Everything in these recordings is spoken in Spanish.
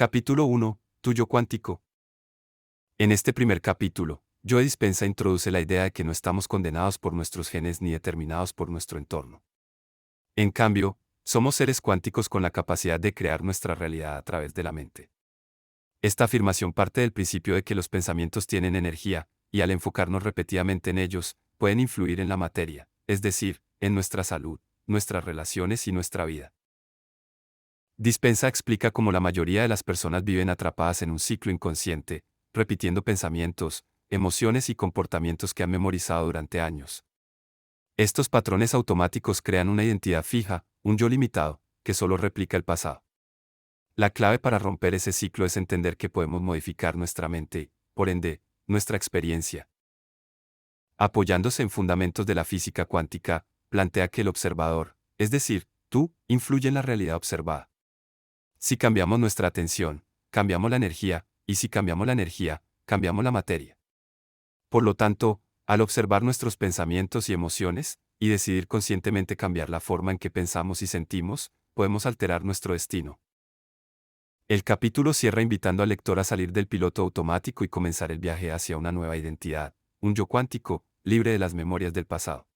Capítulo 1. Tu yo cuántico. En este primer capítulo, Joe Dispenza introduce la idea de que no estamos condenados por nuestros genes ni determinados por nuestro entorno. En cambio, somos seres cuánticos con la capacidad de crear nuestra realidad a través de la mente. Esta afirmación parte del principio de que los pensamientos tienen energía, y al enfocarnos repetidamente en ellos, pueden influir en la materia, es decir, en nuestra salud, nuestras relaciones y nuestra vida. Dispenza explica cómo la mayoría de las personas viven atrapadas en un ciclo inconsciente, repitiendo pensamientos, emociones y comportamientos que han memorizado durante años. Estos patrones automáticos crean una identidad fija, un yo limitado, que solo replica el pasado. La clave para romper ese ciclo es entender que podemos modificar nuestra mente, por ende, nuestra experiencia. Apoyándose en fundamentos de la física cuántica, plantea que el observador, es decir, tú, influye en la realidad observada. Si cambiamos nuestra atención, cambiamos la energía, y si cambiamos la energía, cambiamos la materia. Por lo tanto, al observar nuestros pensamientos y emociones, y decidir conscientemente cambiar la forma en que pensamos y sentimos, podemos alterar nuestro destino. El capítulo cierra invitando al lector a salir del piloto automático y comenzar el viaje hacia una nueva identidad, un yo cuántico, libre de las memorias del pasado.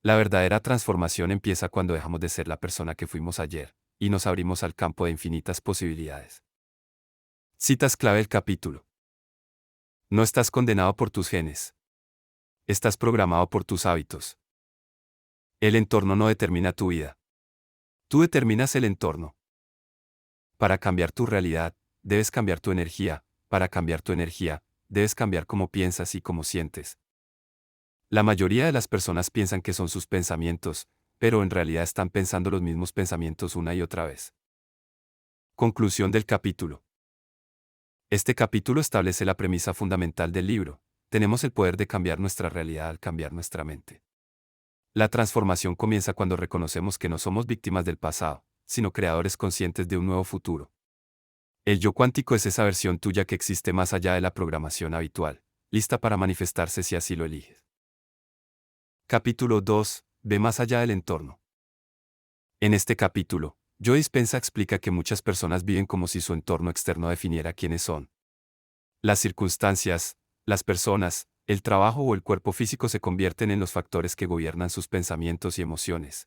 La verdadera transformación empieza cuando dejamos de ser la persona que fuimos ayer, y nos abrimos al campo de infinitas posibilidades. Citas clave del capítulo. No estás condenado por tus genes. Estás programado por tus hábitos. El entorno no determina tu vida. Tú determinas el entorno. Para cambiar tu realidad, debes cambiar tu energía. Para cambiar tu energía, debes cambiar cómo piensas y cómo sientes. La mayoría de las personas piensan que son sus pensamientos, pero en realidad están pensando los mismos pensamientos una y otra vez. Conclusión del capítulo. Este capítulo establece la premisa fundamental del libro. Tenemos el poder de cambiar nuestra realidad al cambiar nuestra mente. La transformación comienza cuando reconocemos que no somos víctimas del pasado, sino creadores conscientes de un nuevo futuro. El yo cuántico es esa versión tuya que existe más allá de la programación habitual, lista para manifestarse si así lo eliges. Capítulo 2. Ve más allá del entorno. En este capítulo, Joe Dispenza explica que muchas personas viven como si su entorno externo definiera quiénes son. Las circunstancias, las personas, el trabajo o el cuerpo físico se convierten en los factores que gobiernan sus pensamientos y emociones.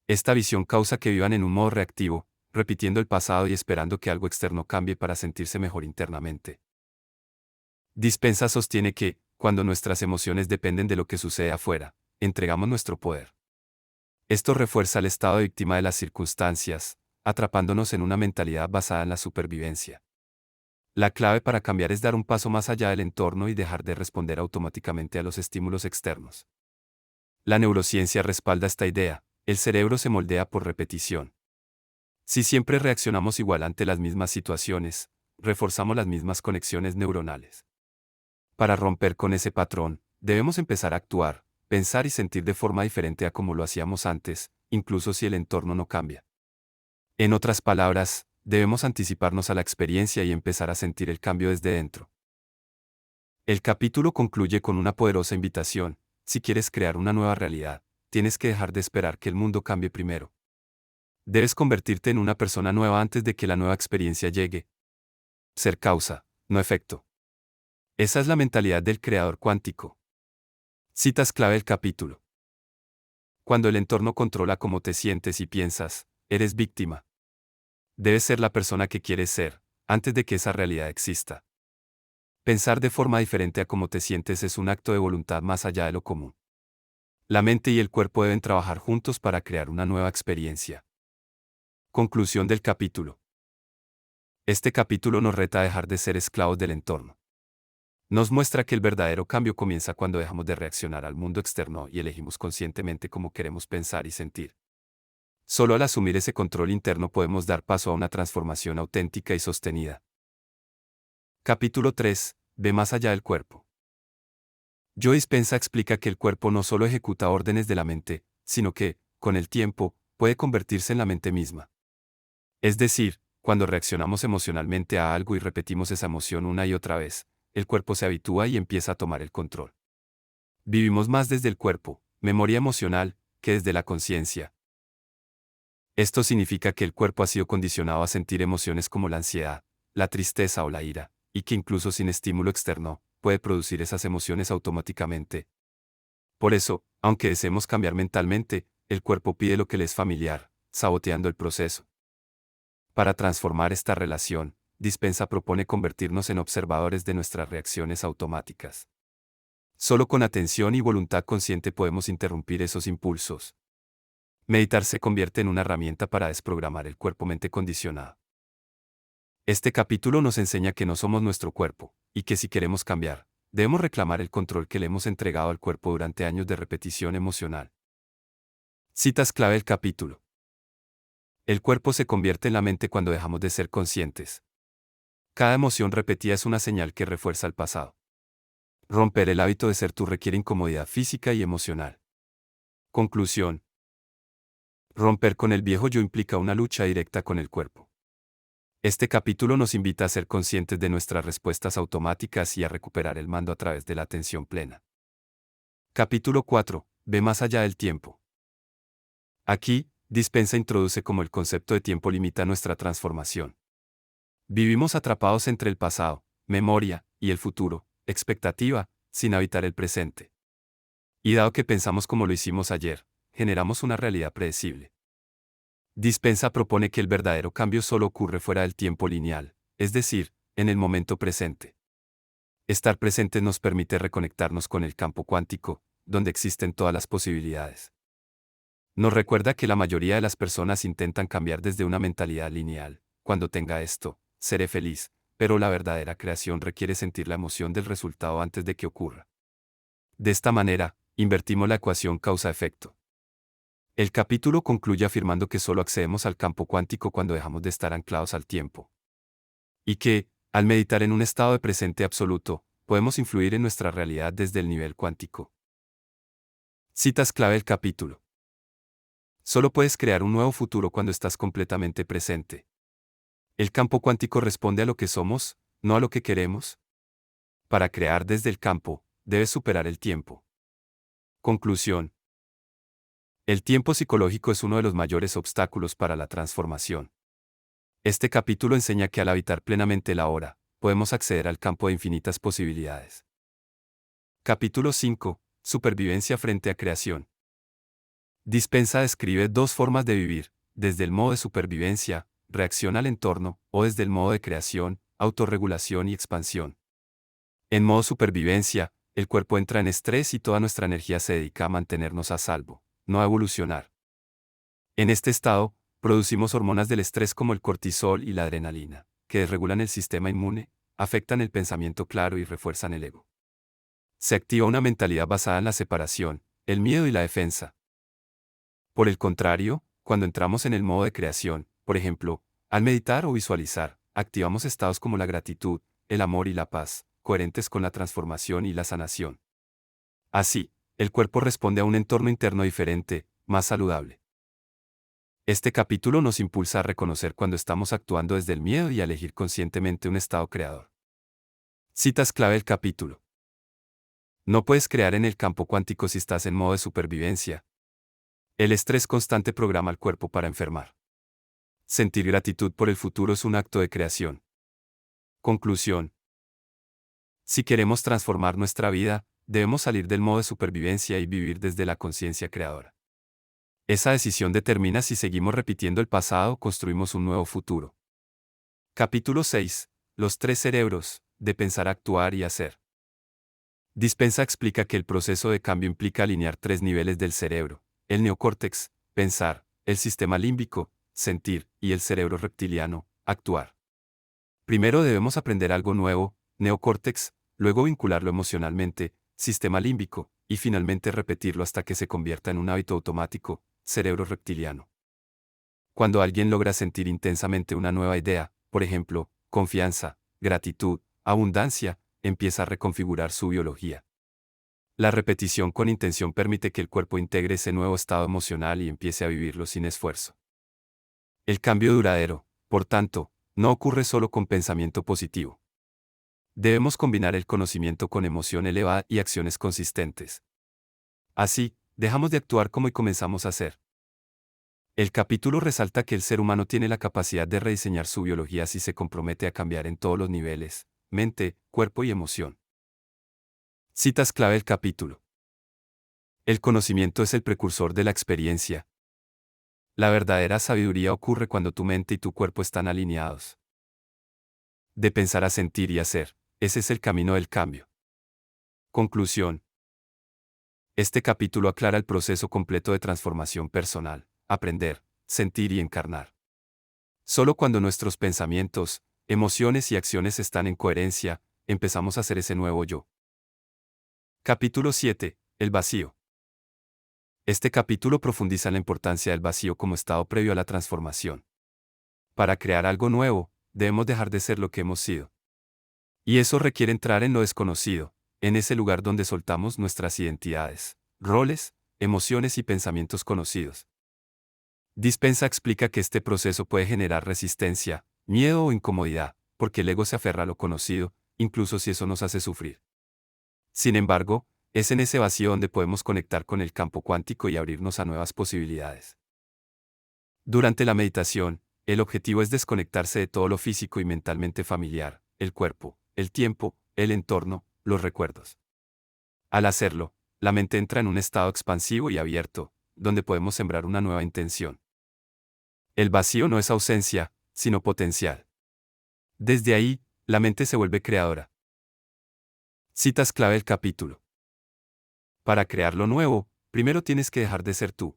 Esta visión causa que vivan en un modo reactivo, repitiendo el pasado y esperando que algo externo cambie para sentirse mejor internamente. Dispenza sostiene que, cuando nuestras emociones dependen de lo que sucede afuera, entregamos nuestro poder. Esto refuerza el estado de víctima de las circunstancias, atrapándonos en una mentalidad basada en la supervivencia. La clave para cambiar es dar un paso más allá del entorno y dejar de responder automáticamente a los estímulos externos. La neurociencia respalda esta idea: el cerebro se moldea por repetición. Si siempre reaccionamos igual ante las mismas situaciones, reforzamos las mismas conexiones neuronales. Para romper con ese patrón, debemos empezar a actuar, pensar y sentir de forma diferente a como lo hacíamos antes, incluso si el entorno no cambia. En otras palabras, debemos anticiparnos a la experiencia y empezar a sentir el cambio desde dentro. El capítulo concluye con una poderosa invitación: si quieres crear una nueva realidad, tienes que dejar de esperar que el mundo cambie primero. Debes convertirte en una persona nueva antes de que la nueva experiencia llegue. Ser causa, no efecto. Esa es la mentalidad del creador cuántico. Citas clave del capítulo. Cuando el entorno controla cómo te sientes y piensas, eres víctima. Debes ser la persona que quieres ser, antes de que esa realidad exista. Pensar de forma diferente a cómo te sientes es un acto de voluntad más allá de lo común. La mente y el cuerpo deben trabajar juntos para crear una nueva experiencia. Conclusión del capítulo. Este capítulo nos reta a dejar de ser esclavos del entorno. Nos muestra que el verdadero cambio comienza cuando dejamos de reaccionar al mundo externo y elegimos conscientemente cómo queremos pensar y sentir. Solo al asumir ese control interno podemos dar paso a una transformación auténtica y sostenida. Capítulo 3. Ve más allá del cuerpo. Joe Dispenza explica que el cuerpo no solo ejecuta órdenes de la mente, sino que, con el tiempo, puede convertirse en la mente misma. Es decir, cuando reaccionamos emocionalmente a algo y repetimos esa emoción una y otra vez, el cuerpo se habitúa y empieza a tomar el control. Vivimos más desde el cuerpo, memoria emocional, que desde la conciencia. Esto significa que el cuerpo ha sido condicionado a sentir emociones como la ansiedad, la tristeza o la ira, y que incluso sin estímulo externo, puede producir esas emociones automáticamente. Por eso, aunque deseemos cambiar mentalmente, el cuerpo pide lo que le es familiar, saboteando el proceso. Para transformar esta relación, Dispensa propone convertirnos en observadores de nuestras reacciones automáticas. Solo con atención y voluntad consciente podemos interrumpir esos impulsos. Meditar se convierte en una herramienta para desprogramar el cuerpo-mente condicionado. Este capítulo nos enseña que no somos nuestro cuerpo, y que si queremos cambiar, debemos reclamar el control que le hemos entregado al cuerpo durante años de repetición emocional. Citas clave del capítulo. El cuerpo se convierte en la mente cuando dejamos de ser conscientes. Cada emoción repetida es una señal que refuerza el pasado. Romper el hábito de ser tú requiere incomodidad física y emocional. Conclusión. Romper con el viejo yo implica una lucha directa con el cuerpo. Este capítulo nos invita a ser conscientes de nuestras respuestas automáticas y a recuperar el mando a través de la atención plena. Capítulo 4. Ve más allá del tiempo. Aquí, Dispensa introduce cómo el concepto de tiempo limita nuestra transformación. Vivimos atrapados entre el pasado, memoria, y el futuro, expectativa, sin habitar el presente. Y dado que pensamos como lo hicimos ayer, generamos una realidad predecible. Dispensa propone que el verdadero cambio solo ocurre fuera del tiempo lineal, es decir, en el momento presente. Estar presente nos permite reconectarnos con el campo cuántico, donde existen todas las posibilidades. Nos recuerda que la mayoría de las personas intentan cambiar desde una mentalidad lineal. Cuando tenga esto, seré feliz, pero la verdadera creación requiere sentir la emoción del resultado antes de que ocurra. De esta manera, invertimos la ecuación causa-efecto. El capítulo concluye afirmando que solo accedemos al campo cuántico cuando dejamos de estar anclados al tiempo. Y que, al meditar en un estado de presente absoluto, podemos influir en nuestra realidad desde el nivel cuántico. Citas clave del capítulo. Solo puedes crear un nuevo futuro cuando estás completamente presente. El campo cuántico responde a lo que somos, no a lo que queremos. Para crear desde el campo, debes superar el tiempo. Conclusión. El tiempo psicológico es uno de los mayores obstáculos para la transformación. Este capítulo enseña que al habitar plenamente el ahora, podemos acceder al campo de infinitas posibilidades. Capítulo 5. Supervivencia frente a creación. Dispensa describe dos formas de vivir, desde el modo de supervivencia, reacción al entorno, o desde el modo de creación, autorregulación y expansión. En modo supervivencia, el cuerpo entra en estrés y toda nuestra energía se dedica a mantenernos a salvo, no a evolucionar. En este estado, producimos hormonas del estrés como el cortisol y la adrenalina, que desregulan el sistema inmune, afectan el pensamiento claro y refuerzan el ego. Se activa una mentalidad basada en la separación, el miedo y la defensa. Por el contrario, cuando entramos en el modo de creación, por ejemplo, al meditar o visualizar, activamos estados como la gratitud, el amor y la paz, coherentes con la transformación y la sanación. Así, el cuerpo responde a un entorno interno diferente, más saludable. Este capítulo nos impulsa a reconocer cuando estamos actuando desde el miedo y a elegir conscientemente un estado creador. Citas clave del capítulo. No puedes crear en el campo cuántico si estás en modo de supervivencia. El estrés constante programa al cuerpo para enfermar. Sentir gratitud por el futuro es un acto de creación. Conclusión. Si queremos transformar nuestra vida, debemos salir del modo de supervivencia y vivir desde la conciencia creadora. Esa decisión determina si seguimos repitiendo el pasado o construimos un nuevo futuro. Capítulo 6. Los tres cerebros, de pensar, actuar y hacer. Dispensa explica que el proceso de cambio implica alinear tres niveles del cerebro: el neocórtex, pensar; el sistema límbico, sentir; y el cerebro reptiliano, actuar. Primero debemos aprender algo nuevo, neocórtex, luego vincularlo emocionalmente, sistema límbico, y finalmente repetirlo hasta que se convierta en un hábito automático, cerebro reptiliano. Cuando alguien logra sentir intensamente una nueva idea, por ejemplo, confianza, gratitud, abundancia, empieza a reconfigurar su biología. La repetición con intención permite que el cuerpo integre ese nuevo estado emocional y empiece a vivirlo sin esfuerzo. El cambio duradero, por tanto, no ocurre solo con pensamiento positivo. Debemos combinar el conocimiento con emoción elevada y acciones consistentes. Así, dejamos de actuar como y comenzamos a hacer. El capítulo resalta que el ser humano tiene la capacidad de rediseñar su biología si se compromete a cambiar en todos los niveles: mente, cuerpo y emoción. Citas clave del capítulo. El conocimiento es el precursor de la experiencia. La verdadera sabiduría ocurre cuando tu mente y tu cuerpo están alineados. De pensar a sentir y hacer, ese es el camino del cambio. Conclusión. Este capítulo aclara el proceso completo de transformación personal: aprender, sentir y encarnar. Solo cuando nuestros pensamientos, emociones y acciones están en coherencia, empezamos a ser ese nuevo yo. Capítulo 7. El vacío. Este capítulo profundiza en la importancia del vacío como estado previo a la transformación. Para crear algo nuevo, debemos dejar de ser lo que hemos sido. Y eso requiere entrar en lo desconocido, en ese lugar donde soltamos nuestras identidades, roles, emociones y pensamientos conocidos. Dispensa explica que este proceso puede generar resistencia, miedo o incomodidad, porque el ego se aferra a lo conocido, incluso si eso nos hace sufrir. Sin embargo, es en ese vacío donde podemos conectar con el campo cuántico y abrirnos a nuevas posibilidades. Durante la meditación, el objetivo es desconectarse de todo lo físico y mentalmente familiar: el cuerpo, el tiempo, el entorno, los recuerdos. Al hacerlo, la mente entra en un estado expansivo y abierto, donde podemos sembrar una nueva intención. El vacío no es ausencia, sino potencial. Desde ahí, la mente se vuelve creadora. Citas clave del capítulo. Para crear lo nuevo, primero tienes que dejar de ser tú.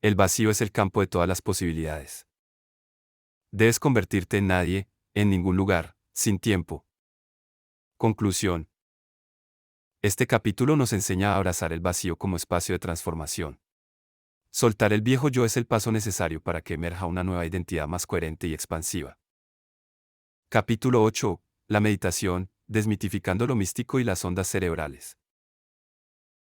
El vacío es el campo de todas las posibilidades. Debes convertirte en nadie, en ningún lugar, sin tiempo. Conclusión. Este capítulo nos enseña a abrazar el vacío como espacio de transformación. Soltar el viejo yo es el paso necesario para que emerja una nueva identidad más coherente y expansiva. Capítulo 8. La meditación, desmitificando lo místico y las ondas cerebrales.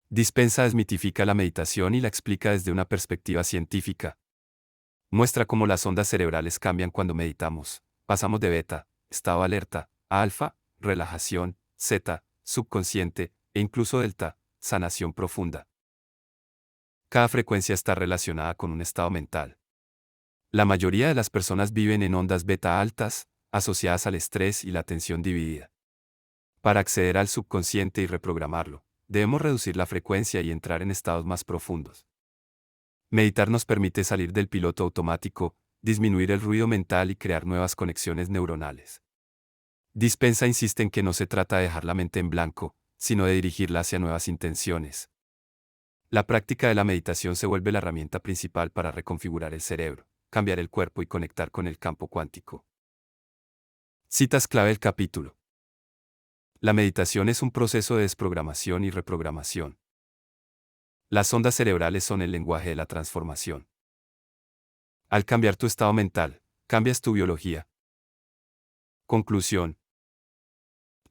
Dispensa desmitifica la meditación y la explica desde una perspectiva científica. Muestra cómo las ondas cerebrales cambian cuando meditamos. Pasamos de beta, estado alerta, a alfa, relajación, zeta, subconsciente, e incluso delta, sanación profunda. Cada frecuencia está relacionada con un estado mental. La mayoría de las personas viven en ondas beta altas, asociadas al estrés y la atención dividida. Para acceder al subconsciente y reprogramarlo, debemos reducir la frecuencia y entrar en estados más profundos. Meditar nos permite salir del piloto automático, disminuir el ruido mental y crear nuevas conexiones neuronales. Dispensa insiste en que no se trata de dejar la mente en blanco, sino de dirigirla hacia nuevas intenciones. La práctica de la meditación se vuelve la herramienta principal para reconfigurar el cerebro, cambiar el cuerpo y conectar con el campo cuántico. Citas clave del capítulo. La meditación es un proceso de desprogramación y reprogramación. Las ondas cerebrales son el lenguaje de la transformación. Al cambiar tu estado mental, cambias tu biología. Conclusión.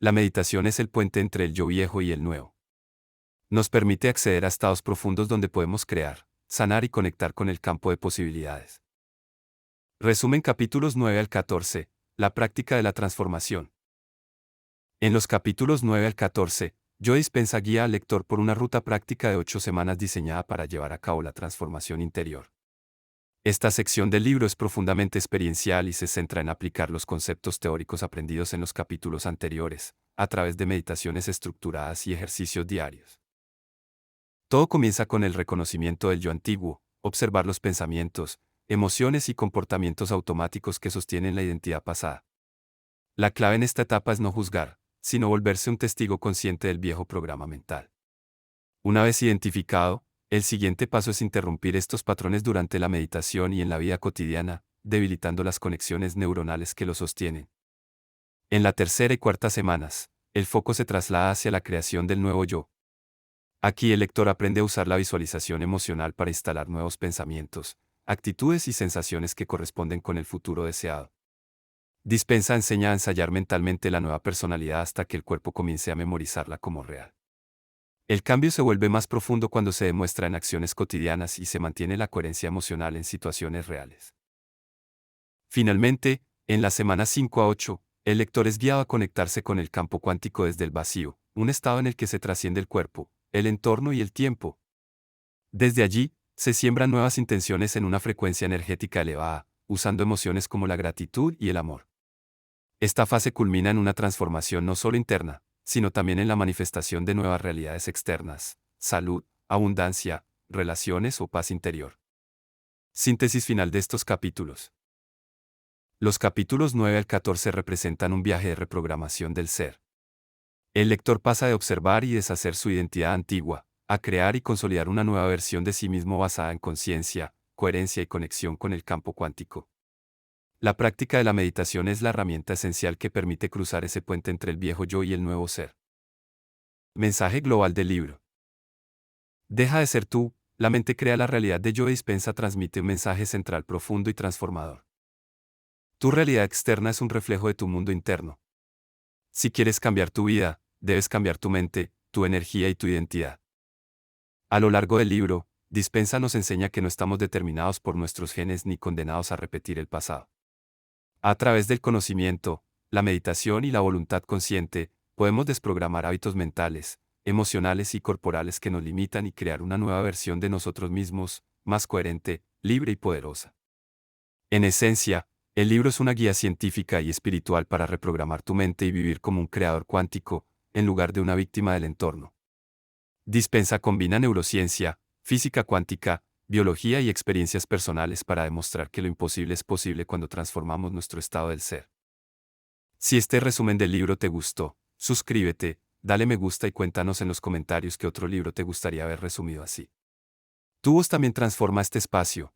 La meditación es el puente entre el yo viejo y el nuevo. Nos permite acceder a estados profundos donde podemos crear, sanar y conectar con el campo de posibilidades. Resumen capítulos 9 al 14. La práctica de la transformación. En los capítulos 9 al 14, Joe Dispenza guía al lector por una ruta práctica de 8 semanas diseñada para llevar a cabo la transformación interior. Esta sección del libro es profundamente experiencial y se centra en aplicar los conceptos teóricos aprendidos en los capítulos anteriores, a través de meditaciones estructuradas y ejercicios diarios. Todo comienza con el reconocimiento del yo antiguo: observar los pensamientos, emociones y comportamientos automáticos que sostienen la identidad pasada. La clave en esta etapa es no juzgar, sino volverse un testigo consciente del viejo programa mental. Una vez identificado, el siguiente paso es interrumpir estos patrones durante la meditación y en la vida cotidiana, debilitando las conexiones neuronales que lo sostienen. En la tercera y cuarta semanas, el foco se traslada hacia la creación del nuevo yo. Aquí el lector aprende a usar la visualización emocional para instalar nuevos pensamientos, actitudes y sensaciones que corresponden con el futuro deseado. Dispensa enseña a ensayar mentalmente la nueva personalidad hasta que el cuerpo comience a memorizarla como real. El cambio se vuelve más profundo cuando se demuestra en acciones cotidianas y se mantiene la coherencia emocional en situaciones reales. Finalmente, en las semanas 5 a 8, el lector es guiado a conectarse con el campo cuántico desde el vacío, un estado en el que se trasciende el cuerpo, el entorno y el tiempo. Desde allí, Se siembran nuevas intenciones en una frecuencia energética elevada, usando emociones como la gratitud y el amor. Esta fase culmina en una transformación no solo interna, sino también en la manifestación de nuevas realidades externas, salud, abundancia, relaciones o paz interior. Síntesis final de estos capítulos. Los capítulos 9 al 14 representan un viaje de reprogramación del ser. El lector pasa de observar y deshacer su identidad antigua, a crear y consolidar una nueva versión de sí mismo basada en conciencia, coherencia y conexión con el campo cuántico. La práctica de la meditación es la herramienta esencial que permite cruzar ese puente entre el viejo yo y el nuevo ser. Mensaje global del libro. Deja de ser tú, la mente crea la realidad de Joe Dispenza transmite un mensaje central profundo y transformador. Tu realidad externa es un reflejo de tu mundo interno. Si quieres cambiar tu vida, debes cambiar tu mente, tu energía y tu identidad. A lo largo del libro, Dispenza nos enseña que no estamos determinados por nuestros genes ni condenados a repetir el pasado. A través del conocimiento, la meditación y la voluntad consciente, podemos desprogramar hábitos mentales, emocionales y corporales que nos limitan y crear una nueva versión de nosotros mismos, más coherente, libre y poderosa. En esencia, el libro es una guía científica y espiritual para reprogramar tu mente y vivir como un creador cuántico, en lugar de una víctima del entorno. Dispensa combina neurociencia, física cuántica, biología y experiencias personales para demostrar que lo imposible es posible cuando transformamos nuestro estado del ser. Si este resumen del libro te gustó, suscríbete, dale me gusta y cuéntanos en los comentarios qué otro libro te gustaría ver resumido así. Tu voz también transforma este espacio.